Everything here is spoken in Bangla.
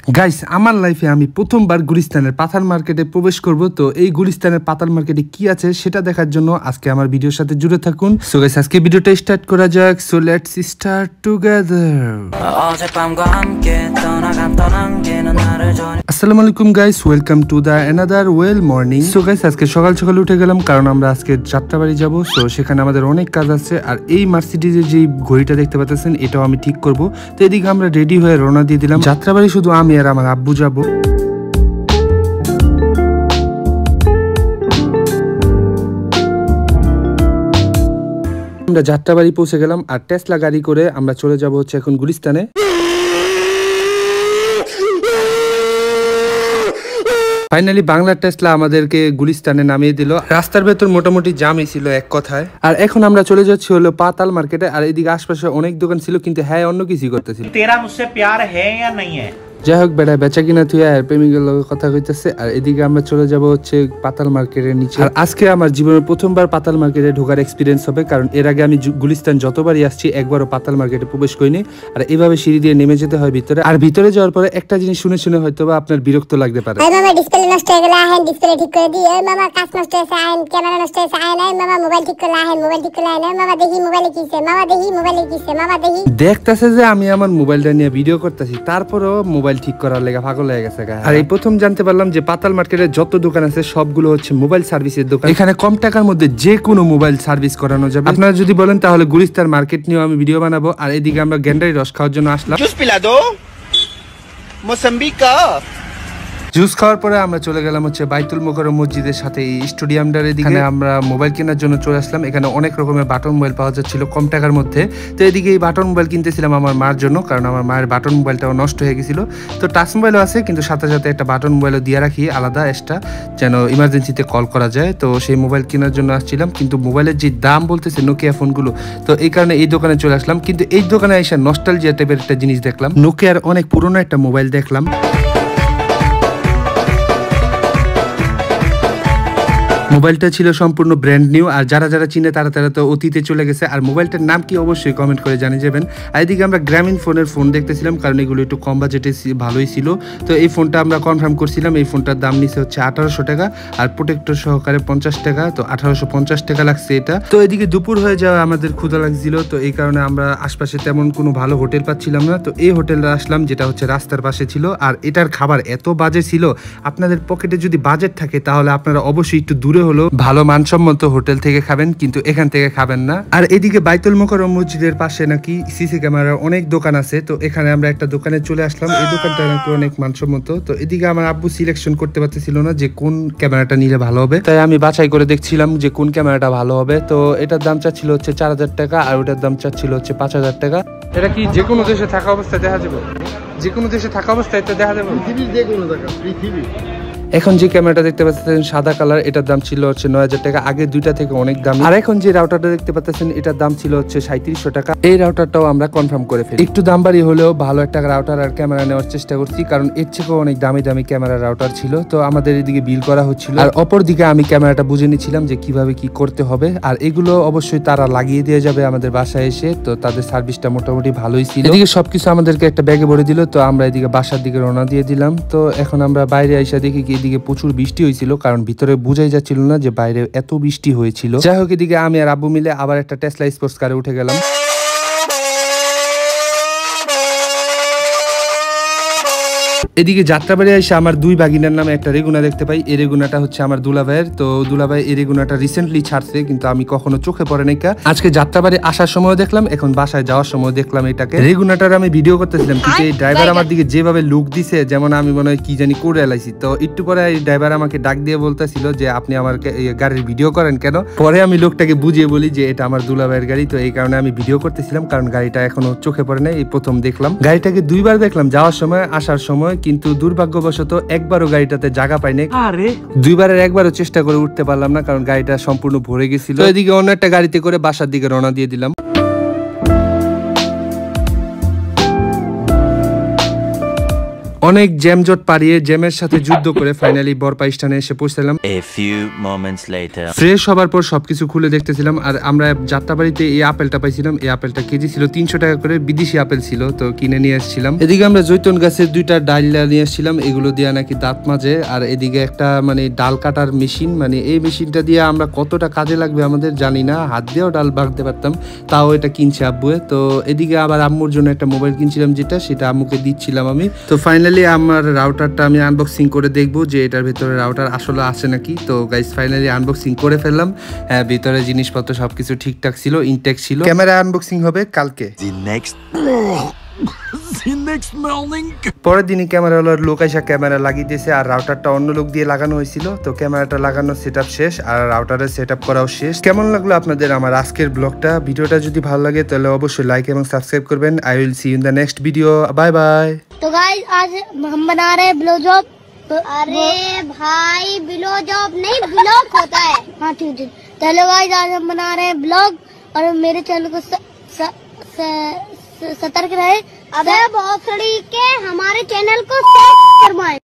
গাইস, আমার লাইফে আমি প্রথমবার গুলিস্তানের পাতাল মার্কেটে প্রবেশ করব। তো এই গুলিস্তানের পাতাল মার্কেটে কি আছে সেটা দেখার জন্য আজকে আমার ভিডিওর সাথে জুড়ে থাকুন। সো গাইস, আজকে ভিডিওটা স্টার্ট করা যাক। So let's start together. আসসালামু আলাইকুম guys, welcome to the another well morning. So guys, আজকে সকাল সকাল উঠে গেলাম কারণ আমরা আজকে যাত্রাবাড়ি যাব। সো সেখানে আমাদের অনেক কাজ আছে। আর এই মার্সিডিজের যে ঘড়িটা দেখতে পাচ্ছেন এটাও আমি ঠিক করব। তো এদিকে আমরা রেডি হয়ে রওনা দিয়ে দিলাম। যাত্রাবাড়ি শুধু আমি আর আমার আব্বু যাব। আমরা যাত্রাবাড়ি পৌঁছে গেলাম আর টেসলা গাড়ি করে আমরা চলে যাব হচ্ছে এখন গুলিস্তানে। ফাইনালি বাংলা টেসলা আমাদেরকে গুলিস্তানে নামিয়ে দিল। রাস্তার ভেতর মোটামুটি জামই ছিল এক কথায়। আর এখন আমরা চলে যাচ্ছি হলো পাতাল মার্কেটে। আর এদিকে আশপাশে অনেক দোকান ছিল, কিন্তু হ্যাঁ অন্য কিছু করতেছিল। তেরা মুঝসে প্যার হ্যায় ইয়া নেই হ্যায়? যাই হোক, বেড়া বেচা কিনা তুই আর প্রেমিকের লোকের কথা কইতেছে। আর এদিকে আমরা চলে যাব হচ্ছে পাতাল মার্কেটের নিচে। আর আজকে আমার জীবনের প্রথমবার পাতাল মার্কেটে ঢোকার এক্সপিরিয়েন্স হবে, কারণ এর আগে আমি গুলিস্তান যতবারই আসছি একবারও পাতাল মার্কেটে প্রবেশ করিনি। আর এইভাবে সিঁড়ি দিয়ে নেমে যেতে হয় ভিতরে। আর ভিতরে যাওয়ার পরে একটা জিনিস শুনে শুনে হয়তো বা আপনার বিরক্ত লাগতে পারে। মামা ডিসপ্লে নষ্ট হয়ে গেল, আহেন ডিসপ্লে ঠিক করে দিই। মামা কাঁচ নষ্ট হয়েছে, আহেন ক্যামেরা নষ্ট হয়েছে, আহেন মামা মোবাইল ঠিক করলে, আহেন মোবাইল ঠিক করলে, আহেন মামা দেখি মোবাইলে কিছে, মামা দেখি মোবাইলে কিছে, মামা দেখি। দেখতেছে যে আমি আমার মোবাইলটা নিয়ে ভিডিও করতেছি, তারপরেও মোবাইল ঠিক করার লেগে পাগল হয়ে গেছে। আর এই প্রথম জানতে পারলাম যে পাতাল মার্কেটের যত দোকান আছে সবগুলো হচ্ছে মোবাইল সার্ভিসের দোকান। এখানে কম টাকার মধ্যে যে কোনো মোবাইল সার্ভিস করানো যাবে। আপনারা যদি বলেন তাহলে গুলিস্তান মার্কেট নিয়েও আমি ভিডিও বানাবো। আর এদিকে আমরা গ্যান্ডারি রস খাওয়ার জন্য আসলাম। জুস পিলা দো মৌসম্বি কা। জুস খাওয়ার পরে আমরা চলে গেলাম হচ্ছে বাইতুল মোকাররম মসজিদের সাথে এই স্টেডিয়ামটার এদিকে। আমরা মোবাইল কেনার জন্য চলে আসলাম। এখানে অনেক রকমের বাটন মোবাইল পাওয়া যাচ্ছিল কম টাকার মধ্যে। তো এদিকে এই বাটন মোবাইল কিনতেছিলাম আমার মার জন্য, কারণ আমার মায়ের বাটন মোবাইলটাও নষ্ট হয়ে গেছিল। তো টাচ মোবাইলও আছে, কিন্তু সাথে সাথে একটা বাটন মোবাইলও দিয়ে রাখি আলাদা এক্সট্রা, যেন ইমার্জেন্সিতে কল করা যায়। তো সেই মোবাইল কেনার জন্য আসছিলাম, কিন্তু মোবাইলের যে দাম বলতেছে নোকিয়া ফোনগুলো, তো এই কারণে এই দোকানে চলে আসলাম। কিন্তু এই দোকানে এসে নস্টালজিয়া টাইপের একটা জিনিস দেখলাম। নোকিয়ার অনেক পুরনো একটা মোবাইল দেখলাম। মোবাইলটা ছিল সম্পূর্ণ ব্র্যান্ড নিউ। আর যারা যারা চিনে তারা তারা তো অতীতে চলে গেছে। আর মোবাইলটার নাম কি অবশ্যই কমেন্ট করে জানিয়ে যাবেন। আর এদিকে আমরা গ্রামীণ ফোনের ফোন দেখতেছিলাম, কারণ এগুলো একটু কম বাজেটে ভালোই ছিল। তো এই ফোনটা আমরা কনফার্ম করছিলাম। এই ফোনটার দাম নিচ্ছে হচ্ছে 1800 টাকা, আর প্রোটেক্টর সহকারে 50 টাকা। তো 1850 টাকা লাগছে এটা। তো এদিকে দুপুর হয়ে যাওয়া আমাদের ক্ষুধা লাগছিল, তো এই কারণে আমরা আশপাশে তেমন কোনো ভালো হোটেল পাচ্ছিলাম না। তো এই হোটেলে আসলাম, যেটা হচ্ছে রাস্তার পাশে ছিল। আর এটার খাবার এত বাজে ছিল, আপনাদের পকেটে যদি বাজেট থাকে তাহলে আপনারা অবশ্যই একটু দূরে হলো ভালো মানসম্মত হোটেল থেকে খাবেন, কিন্তু এখান থেকে খাবেন না। আর এদিকে বাইতুল মোকাররম মসজিদের পাশে নাকি সিসি ক্যামেরার অনেক দোকান আছে। তো এখানে আমরা একটা দোকানে চলে আসলাম। এই দোকানটা নাকি অনেক মানসম্মত। তো এদিকে আমার আব্বু সিলেকশন করতে পারতেছিল না যে কোন ক্যামেরাটা নিলে ভালো হবে, তাই আমি বাছাই করে দেখছিলাম যে কোন ক্যামেরাটা ভালো হবে। তো এটার দাম চাচ্ছিল হচ্ছে 4000 টাকা, আর ওটার দাম চাচ্ছিল হচ্ছে 5000 টাকা। এটা কি যে কোনো দেশে থাকা অবস্থায় দেখা যাবে? যে কোনো দেশে থাকা অবস্থায় এটা দেখা যাবে পৃথিবীর যে কোনো জায়গা, পৃথিবী। এখন যে ক্যামেরাটা দেখতে পাচ্ছেন সাদা কালার, এটার দাম ছিল হচ্ছে 9000 টাকা। আগে দুইটা থেকে অনেক দাম। আর এখন যে রাউটারটা দেখতে পাচ্ছেন এটার দাম ছিল হচ্ছে 3700 টাকা। এই রাউটারটাও আমরা কনফার্ম করে ফেলি। একটু দাম বাড়ি হলেও ভালো একটা রাউটার আর ক্যামেরা নেওয়ার চেষ্টা করছি, কারণ এর থেকেও অনেক দামি দামি ক্যামেরা রাউটার ছিল। তো আমাদের এদিকে বিল করা হচ্ছিল, আর অপর দিকে আমি ক্যামেরাটা বুঝে নিচ্ছিলাম যে কিভাবে কি করতে হবে। আর এগুলো অবশ্যই তারা লাগিয়ে দিয়ে যাবে আমাদের বাসায় এসে। তো তাদের সার্ভিসটা মোটামুটি ভালোই ছিল। এদিকে সবকিছু আমাদেরকে একটা ব্যাগে ভরে দিল। তো আমরা এদিকে বাসার দিকে রওনা দিয়ে দিলাম। তো এখন আমরা বাইরে আইসা দেখি কি এদিকে প্রচুর বৃষ্টি হয়েছিল, কারণ ভিতরে বোঝাই যাচ্ছিল না যে বাইরে এত বৃষ্টি হয়েছিল। যাই হোক, এদিকে আমি আর আব্বু মিলে আবার একটা টেসলা স্পোর্টস কারে উঠে গেলাম। এদিকে যাত্রাবাড়ি এসে আমার দুই ভাগিনার নামে একটা রেগুনা দেখতে পাই। এই রেগুনাটা হচ্ছে আমার দুলাভাইয়ের। তো দুলাভাই এই রেগুনাটা রিসেন্টলি ছাড়ছে, কিন্তু আমি কখনো চোখে পড়ে নাই। আজকে যাত্রাবাড়ি আসার সময় দেখলাম, এখন বাসায় যাওয়ার সময় দেখলাম এটাকে। রেগুনাটার আমি ভিডিও করতেছিলাম, কিন্তু এই ড্রাইভার আমার দিকে যেভাবে লুক দিছে, যেমন আমি মনে হয় কি জানি করে এলাইছি। তো একটু পরে এই ড্রাইভার আমাকে ডাক দিয়ে বলতেছিল যে আপনি আমার গাড়ির ভিডিও করেন কেন? পরে আমি লোকটাকে বুঝিয়ে বলি যে এটা আমার দুলাভাইয়ের গাড়ি। তো এই কারণে আমি ভিডিও করতেছিলাম, কারণ গাড়িটা এখনো চোখে পড়ে নাই, এই প্রথম দেখলাম। গাড়িটাকে দুইবার দেখলাম, যাওয়ার সময় আসার সময়, কিন্তু দুর্ভাগ্যবশত একবারও গাড়িটাতে জায়গা পাইনি। দুইবারের একবারও চেষ্টা করে উঠতে পারলাম না, কারণ গাড়িটা সম্পূর্ণ ভরে গেছিল। এদিকে অন্য একটা গাড়িতে করে বাসার দিকে রওনা দিয়ে দিলাম। অনেক জ্যামজট পারিয়ে জ্যামের সাথে যুদ্ধ করে ফাইনালি বরপা স্থানে এসে পৌঁছলাম। A few moments later. Fresh হবার পর সবকিছু খুলে দেখতেছিলাম আর আমরা যাত্রাবাড়িতে এই আপেলটা পাইছিলাম। এই আপেলটা কেজি ছিল 300 টাকা করে, বিদেশি আপেল ছিল, তো কিনে নিয়ে আসছিলাম। এদিকে আমরা জৈতুন গাছের 2টা ডাল নিয়ে আসছিলাম, এগুলো দিয়ে নাকি দাঁত মাজে। আর এদিকে একটা মানে ডাল কাটার মেশিন, মানে এই মেশিনটা দিয়ে আমরা কতটা কাজে লাগবে আমাদের জানি না, হাত দিয়েও ডাল ভাঙতে পারতাম, তাও এটা কিনছে আব্বুয়ে। তো এদিকে আবার আম্মুর জন্য একটা মোবাইল কিনছিলাম, সেটা আম্মুকে দিচ্ছিলাম আমি। তো ফাইনালি আমার রাউটারটা আমি আনবক্সিং করে দেখবো যে এটার ভিতরে রাউটার আসলে আছে নাকি। তো গাইস ফাইনালি আনবক্সিং করে ফেললাম। হ্যাঁ, ভিতরে জিনিসপত্র সবকিছু ঠিকঠাক ছিল, ইনটেক ছিল। ক্যামেরা আনবক্সিং হবে কালকে। পরের দিনই ক্যামেরাওয়ালার লোক এসে ক্যামেরা লাগিয়ে দিয়েছে আর রাউটারটা অন্য লোক দিয়ে লাগানো হয়েছিল। তো ক্যামেরাটা লাগানোর সেটআপ শেষ আর রাউটারের সেটআপ করাও শেষ। কেমন লাগলো আপনাদের আমার আজকের ব্লগটা? ভিডিওটা যদি ভালো লাগে তাহলে অবশ্যই লাইক এবং সাবস্ক্রাইব করবেন। I will see you in the next video. Bye bye. तो गाइस आज हम बना रहे हैं ब्लो जॉब। तो अरे भाई ब्लो जॉब नहीं ब्लॉग होता है। हाँ ठीक है। चलो गाइस आज हम बना रहे हैं ब्लॉग और मेरे चैनल को सतर्क रहे। अबे भोसड़ी के हमारे चैनल को सब्सक्राइब करवाएं।